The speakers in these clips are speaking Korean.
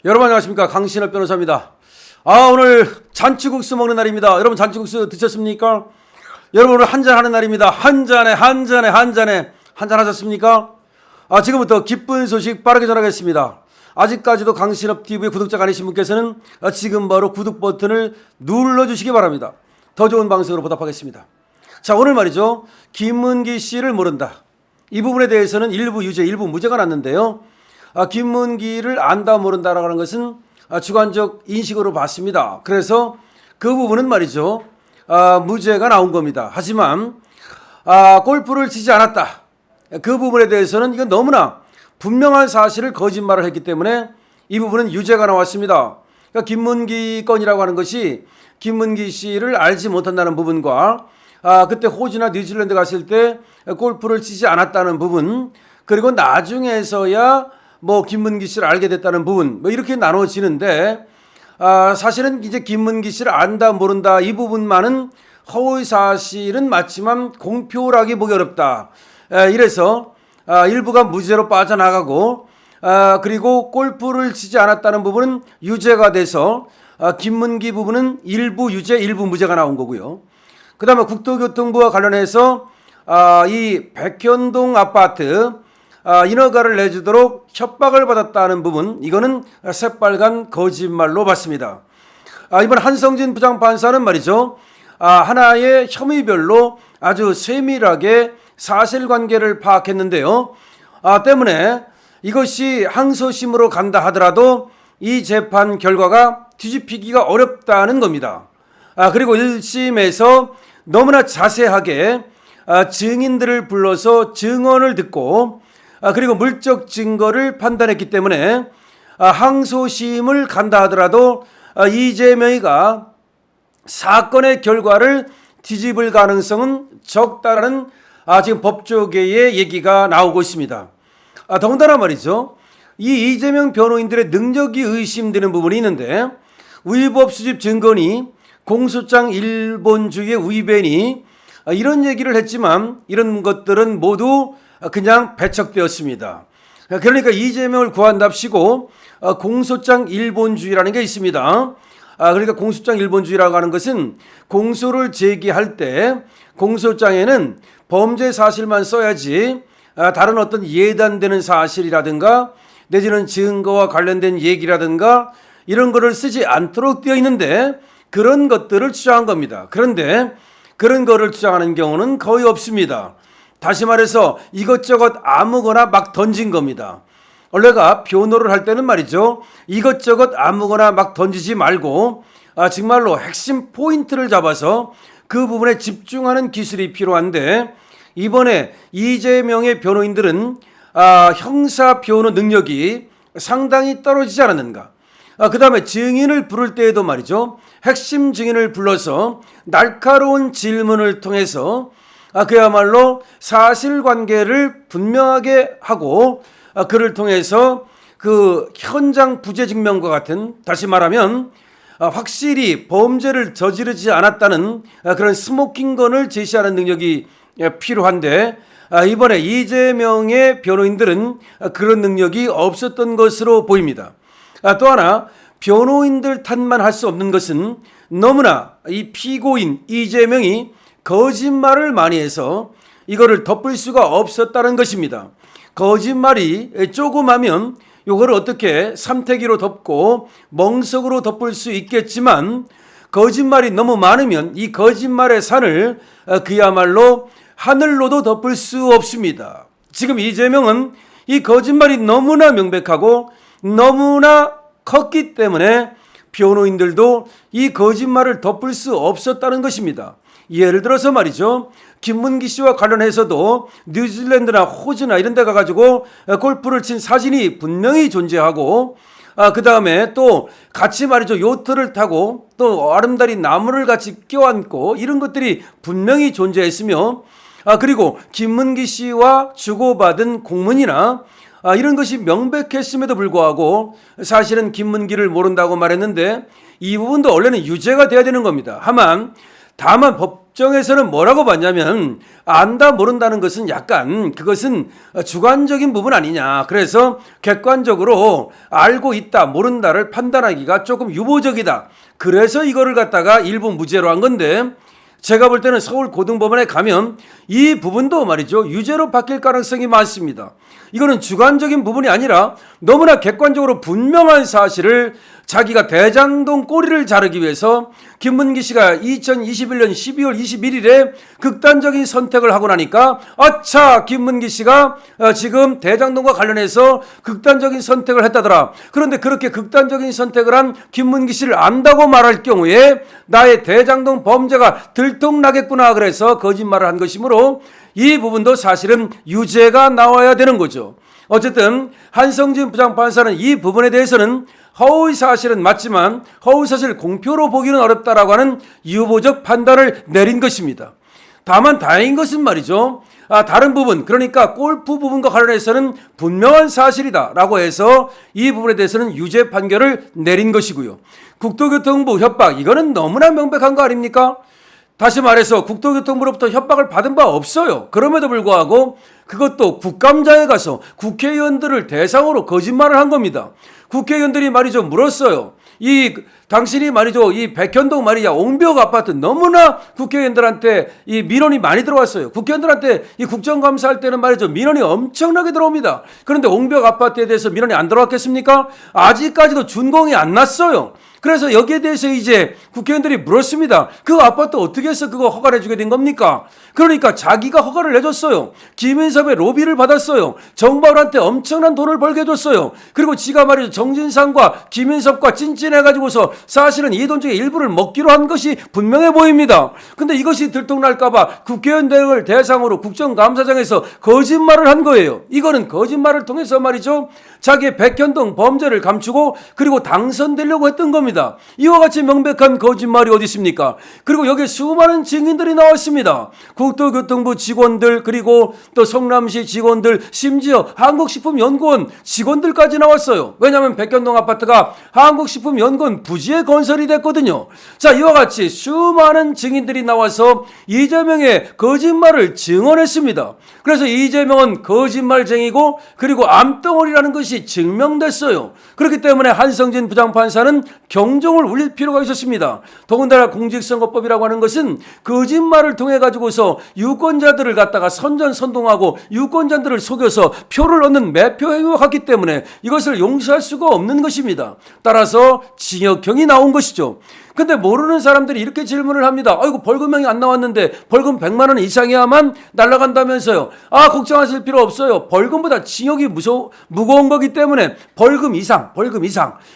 여러분 안녕하십니까, 강신업 변호사입니다. 오늘 잔치국수 먹는 날입니다. 여러분 잔치국수 드셨습니까? 여러분 오늘 한잔 하는 날입니다. 한잔 하셨습니까? 지금부터 기쁜 소식 빠르게 전하겠습니다. 아직까지도 강신업TV의 구독자가 아니신 분께서는 지금 바로 구독 버튼을 눌러주시기 바랍니다. 더 좋은 방송으로 보답하겠습니다. 자, 오늘 말이죠, 김문기 씨를 모른다, 이 부분에 대해서는 일부 유죄 일부 무죄가 났는데요, 김문기를 안다 모른다라고 하는 것은 주관적 인식으로 봤습니다. 그래서 그 부분은 말이죠, 무죄가 나온 겁니다. 하지만 골프를 치지 않았다, 그 부분에 대해서는 이건 너무나 분명한 사실을 거짓말을 했기 때문에 이 부분은 유죄가 나왔습니다. 그러니까 김문기 건이라고 하는 것이 김문기 씨를 알지 못한다는 부분과 그때 호주나 뉴질랜드 갔을 때 골프를 치지 않았다는 부분, 그리고 나중에서야 김문기 씨를 알게 됐다는 부분, 이렇게 나눠지는데, 사실은 이제 김문기 씨를 안다 모른다 이 부분만은 허위 사실은 맞지만 공표라기 보기 어렵다. 이래서 일부가 무죄로 빠져나가고, 그리고 골프를 치지 않았다는 부분은 유죄가 돼서 김문기 부분은 일부 유죄 일부 무죄가 나온 거고요. 그 다음에 국토교통부와 관련해서 이 백현동 아파트 인허가를 내주도록 협박을 받았다는 부분, 이거는 새빨간 거짓말로 봤습니다. 이번 한성진 부장판사는 말이죠, 하나의 혐의별로 아주 세밀하게 사실관계를 파악했는데요, 때문에 이것이 항소심으로 간다 하더라도 이 재판 결과가 뒤집히기가 어렵다는 겁니다. 그리고 1심에서 너무나 자세하게 증인들을 불러서 증언을 듣고, 그리고 물적 증거를 판단했기 때문에 항소심을 간다 하더라도 이재명이가 사건의 결과를 뒤집을 가능성은 적다라는 지금 법조계의 얘기가 나오고 있습니다. 더군다나 말이죠, 이 이재명 변호인들의 능력이 의심되는 부분이 있는데, 위법 수집 증거니 공소장 일본주의의 위배니 이런 얘기를 했지만 이런 것들은 모두 그냥 배척되었습니다. 그러니까 이재명을 구한답시고 공소장 일본주의라는 게 있습니다. 그러니까 공소장 일본주의라고 하는 것은 공소를 제기할 때 공소장에는 범죄 사실만 써야지 다른 어떤 예단되는 사실이라든가 내지는 증거와 관련된 얘기라든가 이런 거를 쓰지 않도록 되어 있는데, 그런 것들을 주장한 겁니다. 그런데 그런 거를 주장하는 경우는 거의 없습니다. 다시 말해서 이것저것 아무거나 막 던진 겁니다. 원래가 변호를 할 때는 말이죠, 이것저것 아무거나 막 던지지 말고 정말로 핵심 포인트를 잡아서 그 부분에 집중하는 기술이 필요한데, 이번에 이재명의 변호인들은 형사 변호 능력이 상당히 떨어지지 않았는가. 그 다음에 증인을 부를 때에도 말이죠, 핵심 증인을 불러서 날카로운 질문을 통해서 그야말로 사실관계를 분명하게 하고, 그를 통해서 그 현장 부재 증명과 같은, 다시 말하면 확실히 범죄를 저지르지 않았다는 그런 스모킹건을 제시하는 능력이 필요한데, 이번에 이재명의 변호인들은 그런 능력이 없었던 것으로 보입니다. 또 하나, 변호인들 탓만 할 수 없는 것은 너무나 이 피고인 이재명이 거짓말을 많이 해서 이거를 덮을 수가 없었다는 것입니다. 거짓말이 조금하면 이거를 어떻게 삼태기로 덮고 멍석으로 덮을 수 있겠지만, 거짓말이 너무 많으면 이 거짓말의 산을 그야말로 하늘로도 덮을 수 없습니다. 지금 이재명은 이 거짓말이 너무나 명백하고 너무나 컸기 때문에 변호인들도 이 거짓말을 덮을 수 없었다는 것입니다. 예를 들어서 말이죠, 김문기 씨와 관련해서도 뉴질랜드나 호주나 이런 데 가가지고 골프를 친 사진이 분명히 존재하고, 그 다음에 또 같이 말이죠, 요트를 타고 또 아름다리 나무를 같이 껴안고 이런 것들이 분명히 존재했으며, 그리고 김문기 씨와 주고받은 공문이나 이런 것이 명백했음에도 불구하고 사실은 김문기를 모른다고 말했는데, 이 부분도 원래는 유죄가 돼야 되는 겁니다. 다만 다만 법정에서는 뭐라고 봤냐면 안다 모른다는 것은 약간 그것은 주관적인 부분 아니냐. 그래서 객관적으로 알고 있다 모른다를 판단하기가 조금 유보적이다. 그래서 이거를 갖다가 일부 무죄로 한 건데 제가 볼 때는 서울고등법원에 가면 이 부분도 말이죠. 유죄로 바뀔 가능성이 많습니다. 이거는 주관적인 부분이 아니라 너무나 객관적으로 분명한 사실을 자기가 대장동 꼬리를 자르기 위해서 김문기 씨가 2021년 12월 21일에 극단적인 선택을 하고 나니까 아차 김문기 씨가 지금 대장동과 관련해서 극단적인 선택을 했다더라. 그런데 그렇게 극단적인 선택을 한 김문기 씨를 안다고 말할 경우에 나의 대장동 범죄가 들통나겠구나 그래서 거짓말을 한 것이므로 이 부분도 사실은 유죄가 나와야 되는 거죠. 어쨌든 한성진 부장판사는 이 부분에 대해서는 허위 사실은 맞지만 허위 사실 공표로 보기는 어렵다라고 하는 유보적 판단을 내린 것입니다. 다만 다행인 것은 말이죠. 다른 부분 그러니까 골프 부분과 관련해서는 분명한 사실이다라고 해서 이 부분에 대해서는 유죄 판결을 내린 것이고요. 국토교통부 협박 이거는 너무나 명백한 거 아닙니까? 다시 말해서 국토교통부로부터 협박을 받은 바 없어요. 그럼에도 불구하고 그것도 국감장에 가서 국회의원들을 대상으로 거짓말을 한 겁니다. 국회의원들이 말이죠 물었어요. 당신이 말이죠 이 백현동 말이야 옹벽 아파트 너무나 국회의원들한테 이 민원이 많이 들어왔어요. 국회의원들한테 이 국정감사할 때는 말이죠 민원이 엄청나게 들어옵니다. 그런데 옹벽 아파트에 대해서 민원이 안 들어왔겠습니까? 아직까지도 준공이 안 났어요. 그래서 여기에 대해서 이제 국회의원들이 물었습니다. 그 아파트 어떻게 해서 그거 허가를 해주게 된 겁니까? 그러니까 자기가 허가를 내줬어요. 김인섭의 로비를 받았어요. 정바울한테 엄청난 돈을 벌게 해줬어요. 그리고 지가 말이죠 정진상과 김인섭과 찐찐해가지고서 사실은 이 돈 중에 일부를 먹기로 한 것이 분명해 보입니다. 근데 이것이 들통날까봐 국회의원들을 대상으로 국정감사장에서 거짓말을 한 거예요. 이거는 거짓말을 통해서 말이죠 자기의 백현동 범죄를 감추고 그리고 당선되려고 했던 겁니다. 이와 같이 명백한 거짓말이 어디 있습니까? 그리고 여기에 수많은 증인들이 나왔습니다. 국토교통부 직원들 그리고 또 성남시 직원들 심지어 한국식품연구원 직원들까지 나왔어요. 왜냐하면 백현동 아파트가 한국식품연구원 부지에 건설이 됐거든요. 자, 이와 같이 수많은 증인들이 나와서 이재명의 거짓말을 증언했습니다. 그래서 이재명은 거짓말쟁이고 그리고 암덩어리라는 것이 증명됐어요. 그렇기 때문에 한성진 부장판사는 경종을 울릴 필요가 있었습니다. 더군다나 공직선거법이라고 하는 것은 거짓말을 통해 가지고서 유권자들을 갖다가 선전선동하고 유권자들을 속여서 표를 얻는 매표 행위와 같기 때문에 이것을 용서할 수가 없는 것입니다. 따라서 징역형이 나온 것이죠. 근데 모르는 사람들이 이렇게 질문을 합니다. 아이고 벌금형이 안 나왔는데 벌금 100만 원 이상이야만 날아간다면서요. 걱정하실 필요 없어요. 벌금보다 징역이 무거운 거기 때문에 벌금 이상.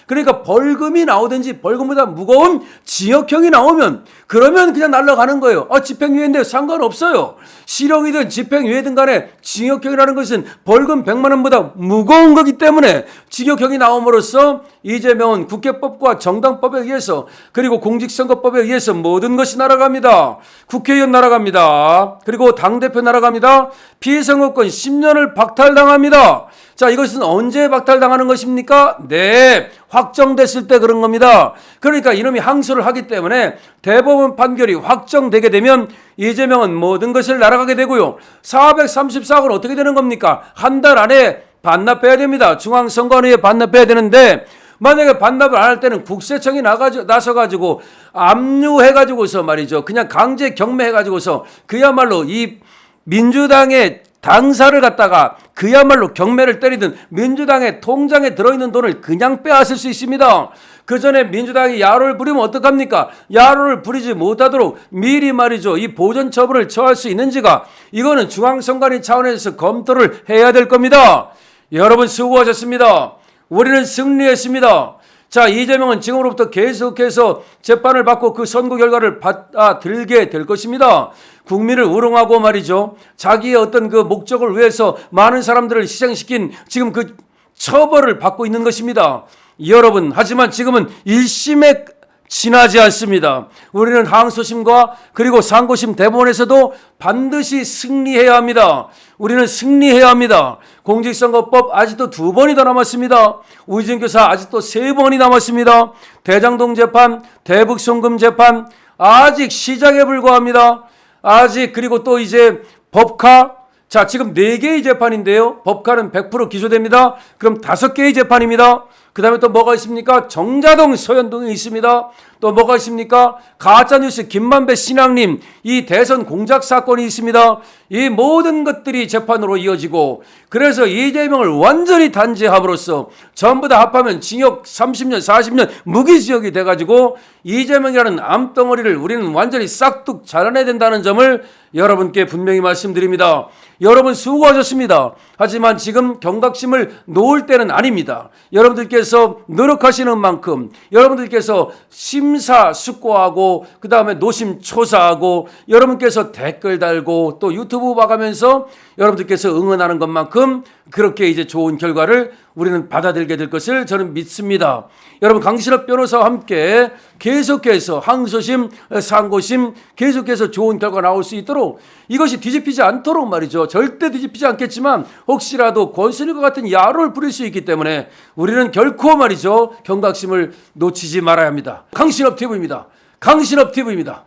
그러니까 벌금이 나오든지 벌금보다 무거운 징역형이 나오면 그러면 그냥 날아가는 거예요. 집행유예인데 상관없어요. 실형이든 집행유예든 간에 징역형이라는 것은 벌금 100만 원보다 무거운 거기 때문에 징역형이 나옴으로써 이재명은 국회법과 정당법에 의해서 그리고 공직선거법에 의해서 모든 것이 날아갑니다. 국회의원 날아갑니다. 그리고 당대표 날아갑니다. 피선거권 10년을 박탈당합니다. 자, 이것은 언제 박탈당하는 것입니까? 네, 확정됐을 때 그런 겁니다. 그러니까 이놈이 항소를 하기 때문에 대법원 판결이 확정되게 되면 이재명은 모든 것을 날아가게 되고요. 434억은 어떻게 되는 겁니까? 한 달 안에 반납해야 됩니다. 중앙선관위에 반납해야 되는데 만약에 반납을 안 할 때는 국세청이 나서가지고 압류해가지고서 말이죠. 그냥 강제 경매해가지고서 그야말로 이 민주당의 당사를 갖다가 그야말로 경매를 때리든 민주당의 통장에 들어있는 돈을 그냥 빼앗을 수 있습니다. 그 전에 민주당이 야로를 부리면 어떡합니까? 야로를 부리지 못하도록 미리 말이죠. 이 보전 처분을 처할 수 있는지가 이거는 중앙선관위 차원에서 검토를 해야 될 겁니다. 여러분 수고하셨습니다. 우리는 승리했습니다. 자, 이재명은 지금으로부터 계속해서 재판을 받고 그 선고 결과를 받아들게 될 것입니다. 국민을 우롱하고 말이죠. 자기의 어떤 그 목적을 위해서 많은 사람들을 희생시킨 지금 그 처벌을 받고 있는 것입니다. 여러분, 하지만 지금은 1심에 지나지 않습니다. 우리는 항소심과 그리고 상고심 대법원에서도 반드시 승리해야 합니다. 우리는 승리해야 합니다. 공직선거법 아직도 2번이 더 남았습니다. 우이진 교사 아직도 3번이 남았습니다. 대장동 재판, 대북송금 재판, 아직 시작에 불과합니다. 아직. 그리고 또 이제 법카. 자, 지금 4개의 재판인데요. 법카는 100% 기소됩니다. 그럼 5개의 재판입니다. 그 다음에 또 뭐가 있습니까? 정자동, 서현동이 있습니다. 또 뭐가 있습니까? 가짜뉴스 김만배 신앙님 이 대선 공작 사건이 있습니다. 이 모든 것들이 재판으로 이어지고, 그래서 이재명을 완전히 단죄함으로써 전부 다 합하면 징역 30년 40년 무기징역이 돼가지고 이재명이라는 암덩어리를 우리는 완전히 싹둑 잘라내야 된다는 점을 여러분께 분명히 말씀드립니다. 여러분 수고하셨습니다. 하지만 지금 경각심을 놓을 때는 아닙니다. 여러분들께서 노력하시는 만큼, 여러분들께서 심사숙고하고 그 다음에 노심초사하고 여러분께서 댓글 달고 또 유튜브 봐가면서 여러분들께서 응원하는 것만큼 그렇게 이제 좋은 결과를 우리는 받아들게 될 것을 저는 믿습니다. 여러분, 강신업 변호사와 함께 계속해서 항소심, 상고심 계속해서 좋은 결과 나올 수 있도록, 이것이 뒤집히지 않도록 말이죠. 절대 뒤집히지 않겠지만 혹시라도 권순일과 같은 야로를 부릴 수 있기 때문에 우리는 결코 말이죠, 경각심을 놓치지 말아야 합니다. 강신업 TV입니다. 강신업 TV입니다.